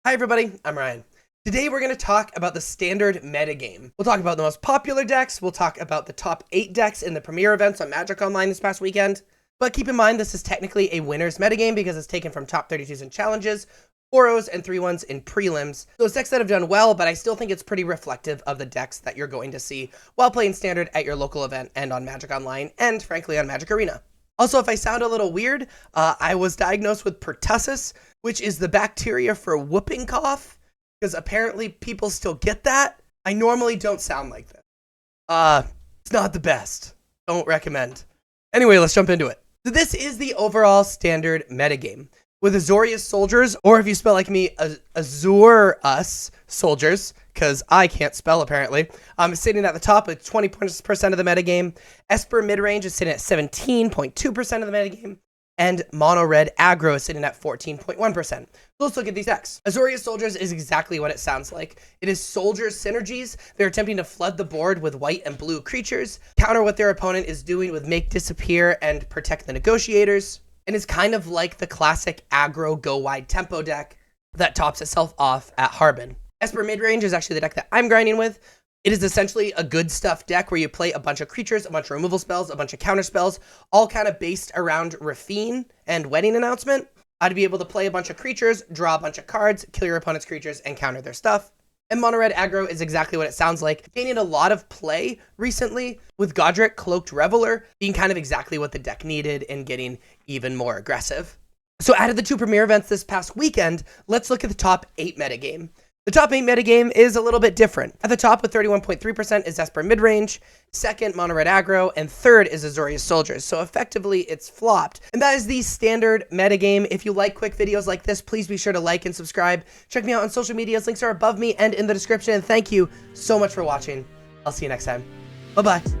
Hi everybody, I'm Ryan. Today we're going to talk about the standard metagame. We'll talk about the most popular decks, we'll talk about the top 8 decks in the premier events on Magic Online this past weekend. But keep in mind this is technically a winner's metagame because it's taken from top 32s in challenges, 4-0s and 3-1s in prelims. Those decks that have done well, but I still think it's pretty reflective of the decks that you're going to see while playing standard at your local event and on Magic Online and frankly on Magic Arena. Also, if I sound a little weird, I was diagnosed with pertussis, which is the bacteria for whooping cough, because apparently people still get that. I normally don't sound like this. It's not the best. Don't recommend. Anyway, let's jump into it. So this is the overall standard metagame. With Azorius Soldiers, or if you spell like me, Azor-us Soldiers, because I can't spell apparently, sitting at the top with 20% of the metagame. Esper Midrange is sitting at 17.2% of the metagame. And Mono Red Aggro is sitting at 14.1%. So let's look at these decks. Azorius Soldiers is exactly what it sounds like. It is Soldiers synergies. They're attempting to flood the board with white and blue creatures, counter what their opponent is doing with Make Disappear and Protect the Negotiators. And it's kind of like the classic aggro go wide tempo deck that tops itself off at Harbin. Esper Midrange is actually the deck that I'm grinding with. It is essentially a good stuff deck where you play a bunch of creatures, a bunch of removal spells, a bunch of counter spells, all kind of based around Rafine and Wedding Announcement. I'd be able to play a bunch of creatures, draw a bunch of cards, kill your opponent's creatures, and counter their stuff. And Mono Red Aggro is exactly what it sounds like, gaining a lot of play recently, with Godric Cloaked Reveler being kind of exactly what the deck needed and getting even more aggressive. So out of the 2 premier events this past weekend, let's look at the top 8 metagame. The top 8 metagame is a little bit different. At the top with 31.3% is Esper Midrange, second Mono Red Aggro, and third is Azorius Soldiers. So effectively it's flopped. And that is the standard metagame. If you like quick videos like this, please be sure to like and subscribe. Check me out on social medias. Links are above me and in the description. And thank you so much for watching. I'll see you next time. Bye-bye.